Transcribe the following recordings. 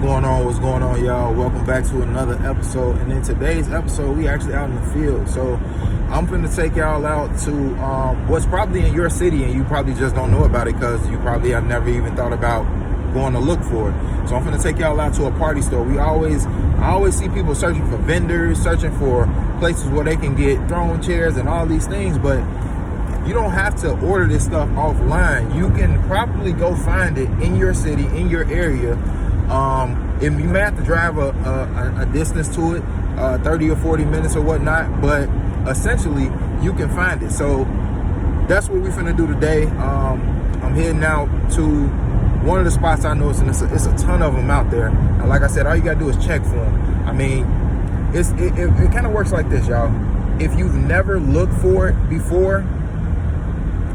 What's going on, y'all? Welcome back to another episode. And in today's episode, we actually out in the field. So I'm finna take y'all out to what's probably in your city, and you probably just don't know about it because you probably have never even thought about going to look for it. So I'm finna take y'all out to a party store. I always see people searching for vendors, searching for places where they can get throne chairs and all these things, but you don't have to order this stuff offline. You can probably go find it in your city, in your area. You may have to drive a distance to it, 30 or 40 minutes or whatnot, but essentially you can find it. So that's what we're finna do today. I'm heading out to one of the spots I know, and it's a ton of them out there. And like I said, all you gotta do is check for them. I mean, it kind of works like this, y'all. If you've never looked for it before,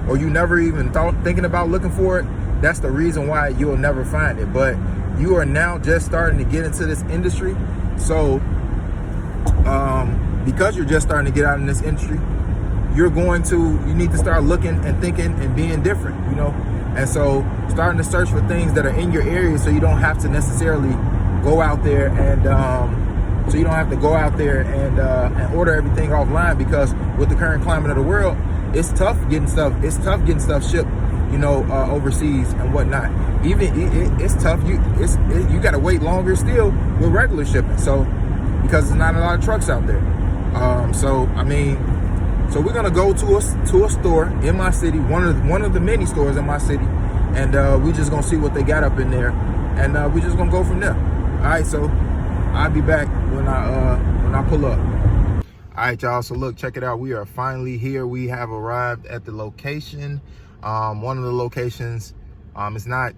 or you never even thinking about looking for it, that's the reason why you'll never find it. But you are now just starting to get into this industry. So because you're just starting to get out in this industry, you need to start looking and thinking and being different, you know? And so starting to search for things that are in your area, so you don't have to necessarily go out there and order everything offline, because with the current climate of the world, it's tough getting stuff shipped, you know, overseas and whatnot. It's tough. You got to wait longer still with regular shipping. So because there's not a lot of trucks out there. So we're gonna go to a store in my city, one of the many stores in my city, and we just gonna see what they got up in there, and we just gonna go from there. All right, so I'll be back when I pull up. All right, y'all, so look, check it out. We are finally here. We have arrived at the location. One of the locations, it's not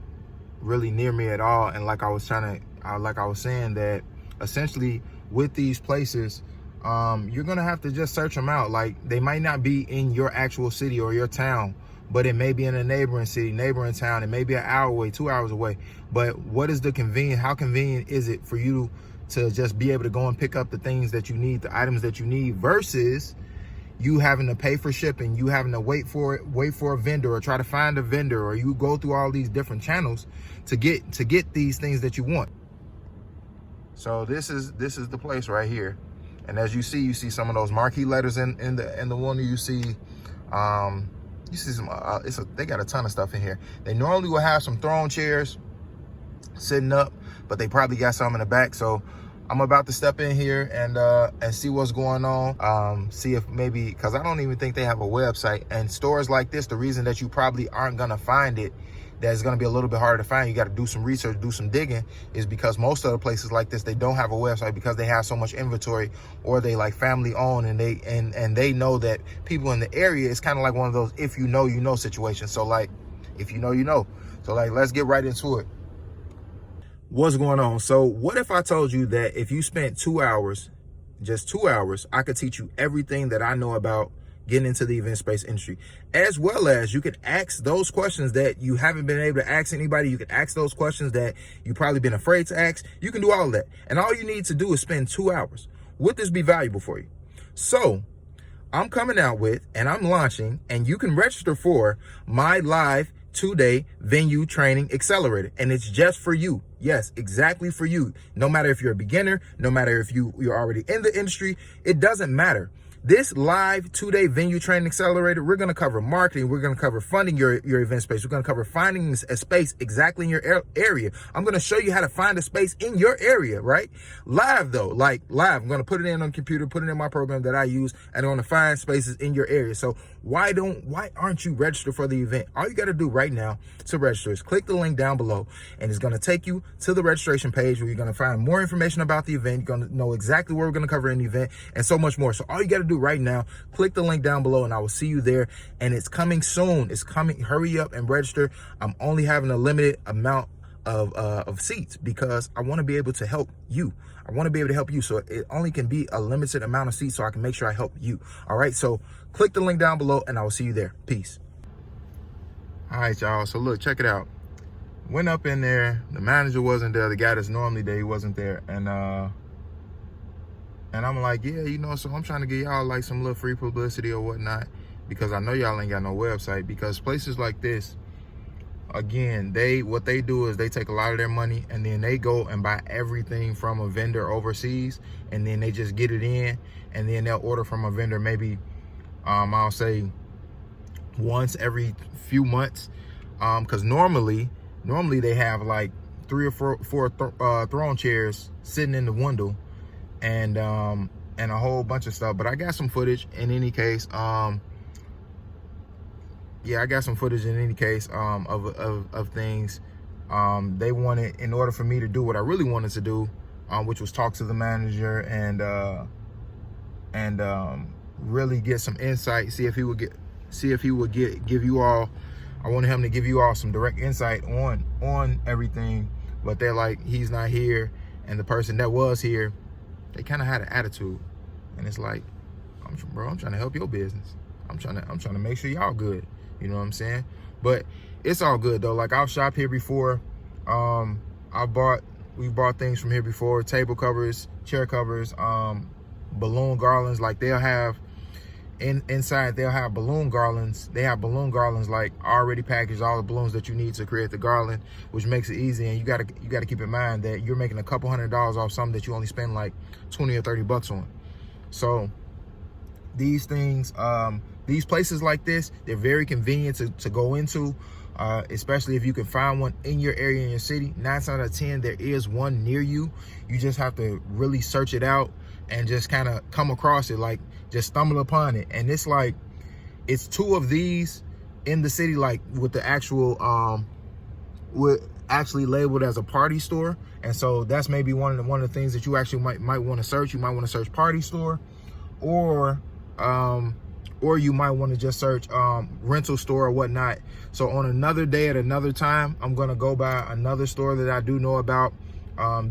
really near me at all. And like I was saying, that essentially with these places, you're gonna have to just search them out. Like, they might not be in your actual city or your town, but it may be in a neighboring city, neighboring town. It may be an hour away, 2 hours away. But what is how convenient is it for you to just be able to go and pick up the things that you need, the items that you need, versus you having to pay for shipping, you having to wait for a vendor, or try to find a vendor, or you go through all these different channels to get these things that you want. So this is the place right here. And as you see some of those marquee letters in the one that you see some they got a ton of stuff in here. They normally will have some throne chairs sitting up, but they probably got some in the back. So I'm about to step in here and see what's going on. See if maybe, because I don't even think they have a website. And stores like this, the reason that you probably aren't gonna find it, that's gonna be a little bit harder to find, you got to do some research, do some digging, is because most of the places like this, they don't have a website because they have so much inventory, or they like family owned, and they know that people in the area. It's kind of like one of those if you know you know situations. So like, if you know you know. So like, let's get right into it. What's going on? So what if I told you that if you spent 2 hours, just 2 hours, I could teach you everything that I know about getting into the event space industry, as well as you could ask those questions that you haven't been able to ask anybody. You could ask those questions that you've probably been afraid to ask. You can do all of that. And all you need to do is spend 2 hours. Would this be valuable for you? So I'm coming out with, and I'm launching, and you can register for my live 2-day venue training accelerator, and it's just for you. Yes, exactly for you. No matter if you're a beginner, no matter if you're already in the industry, it doesn't matter. This live 2-day venue training accelerator, we're going to cover marketing. We're going to cover funding your event space. We're going to cover finding a space exactly in your area. I'm going to show you how to find a space in your area, right? Live though, like live. I'm going to put it in on the computer, put it in my program that I use, and I'm going to find spaces in your area. So why aren't you registered for the event? All you got to do right now to register is click the link down below, and it's going to take you to the registration page where you're going to find more information about the event. You're going to know exactly what we're going to cover in the event, and so much more. So all you got to do right now, click the link down below, and I will see you there. And it's coming soon. It's coming. Hurry up and register. I'm only having a limited amount of seats because I want to be able to help you. I want to be able to help you. So it only can be a limited amount of seats so I can make sure I help you. All right. So click the link down below, and I will see you there. Peace. All right, y'all. So look, check it out. Went up in there. The manager wasn't there. The guy that's normally there, he wasn't there. And I'm like, yeah, you know, so I'm trying to get y'all like some little free publicity or whatnot, because I know y'all ain't got no website, because places like this, again, what they do is they take a lot of their money and then they go and buy everything from a vendor overseas, and then they just get it in, and then they'll order from a vendor maybe I'll say once every few months, because normally they have like 3 or 4 throne chairs sitting in the window, and a whole bunch of stuff. But I got some footage in any case. Yeah, I got some footage in any case of things. They wanted, in order for me to do what I really wanted to do, which was talk to the manager and really get some insight, see if he would give you all. I wanted him to give you all some direct insight on everything, but they're like, he's not here, and the person that was here, they kind of had an attitude, and it's like, bro, I'm trying to help your business. I'm trying to make sure y'all good. You know what I'm saying? But it's all good though. Like, I've shopped here before. We bought things from here before: table covers, chair covers, balloon garlands. Like, they'll have inside, they'll have balloon garlands. They have balloon garlands like already packaged, all the balloons that you need to create the garland, which makes it easy. And you gotta keep in mind that you're making a couple $100 off something that you only spend like 20 or 30 bucks on. So these things, these places like this, they're very convenient to go into, especially if you can find one in your area, in your city. 9 out of 10, there is one near you. You just have to really search it out and just kind of come across it, like just stumble upon it. And it's like, it's 2 of these in the city, like with the actual, with actually labeled as a party store. And so that's maybe one of the things that you actually might want to search. You might want to search party store, or you might want to just search rental store or whatnot. So on another day at another time, I'm gonna go by another store that I do know about.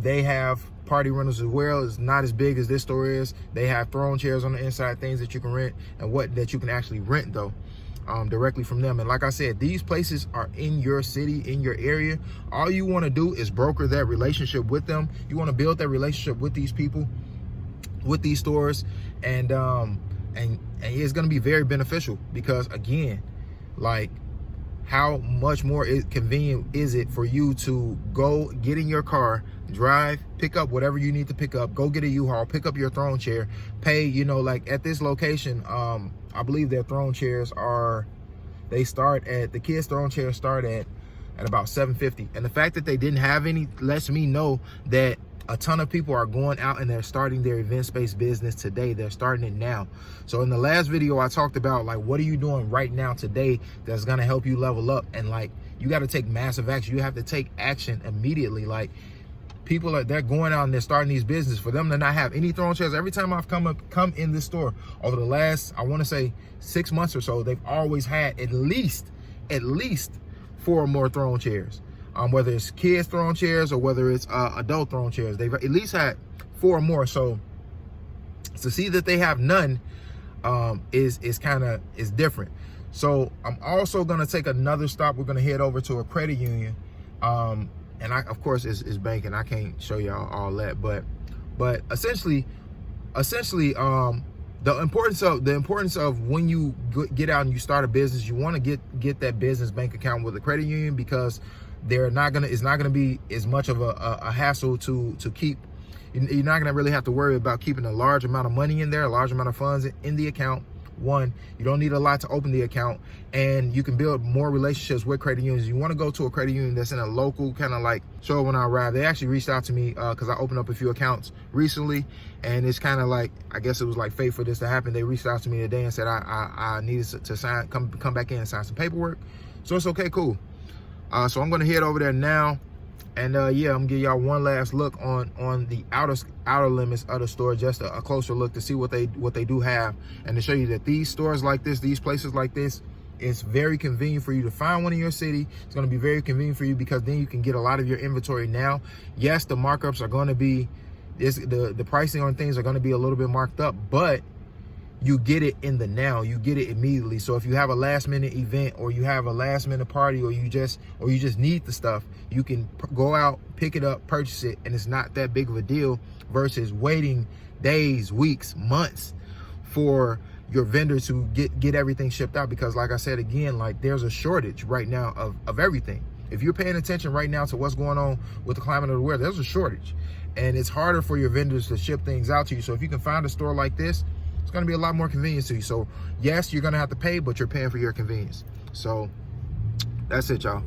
They have party rentals as well. It's not as big as this store is. They have throne chairs on the inside, things that you can rent, and that you can actually rent though, directly from them. And like I said, these places are in your city, in your area. All you want to do is broker that relationship with them. You want to build that relationship with these people, with these stores, and it's going to be very beneficial, because again, like, how much more convenient is it for you to go get in your car, drive, pick up whatever you need to pick up, go get a U-Haul, pick up your throne chair, pay, you know, like at this location, I believe their throne chairs the kids' throne chairs start at about $750. And the fact that they didn't have any lets me know that a ton of people are going out and they're starting their event space business today. They're starting it now. So in the last video, I talked about, like, what are you doing right now today that's going to help you level up? And like, you got to take massive action. You have to take action immediately. Like, people they're going out and they're starting these businesses. For them to not have any throne chairs, every time I've come in this store over the last, I want to say 6 months or so, they've always had at least 4 or more throne chairs. Whether it's kids throne chairs or whether it's adult throne chairs, they've at least had 4 or more. So to see that they have none is different. So I'm also gonna take another stop. We're gonna head over to a credit union, and of course it's banking. I can't show y'all all that, but essentially, the importance of when you get out and you start a business, you want to get that business bank account with a credit union, because it's not gonna be as much of a hassle to keep. You're not gonna really have to worry about keeping a large amount of money in there, a large amount of funds in the account. One, you don't need a lot to open the account, and you can build more relationships with credit unions. You want to go to a credit union that's in a local kind of like. So when I arrived, they actually reached out to me because I opened up a few accounts recently, and it's kind of like, I guess it was like fate for this to happen. They reached out to me today and said I needed to come back in and sign some paperwork. So it's okay, cool. So I'm gonna head over there now, and yeah, I'm gonna give y'all one last look on the outer limits of the store, just a closer look to see what they do have, and to show you that these stores like this, these places like this, it's very convenient for you to find one in your city. It's going to be very convenient for you, because then you can get a lot of your inventory now. Yes, the markups are going to be the pricing on things are going to be a little bit marked up, but you get it in the now. You get it immediately. So if you have a last minute event, or you have a last minute party, or you just need the stuff, you can go out, pick it up, purchase it, and it's not that big of a deal, versus waiting days, weeks, months for your vendors who get everything shipped out, because like I said again, like there's a shortage right now of everything. If you're paying attention right now to what's going on with the climate of the world, there's a shortage, and it's harder for your vendors to ship things out to you. So if you can find a store like this, it's going to be a lot more convenience to you. So yes, you're going to have to pay, but you're paying for your convenience. So that's it, y'all.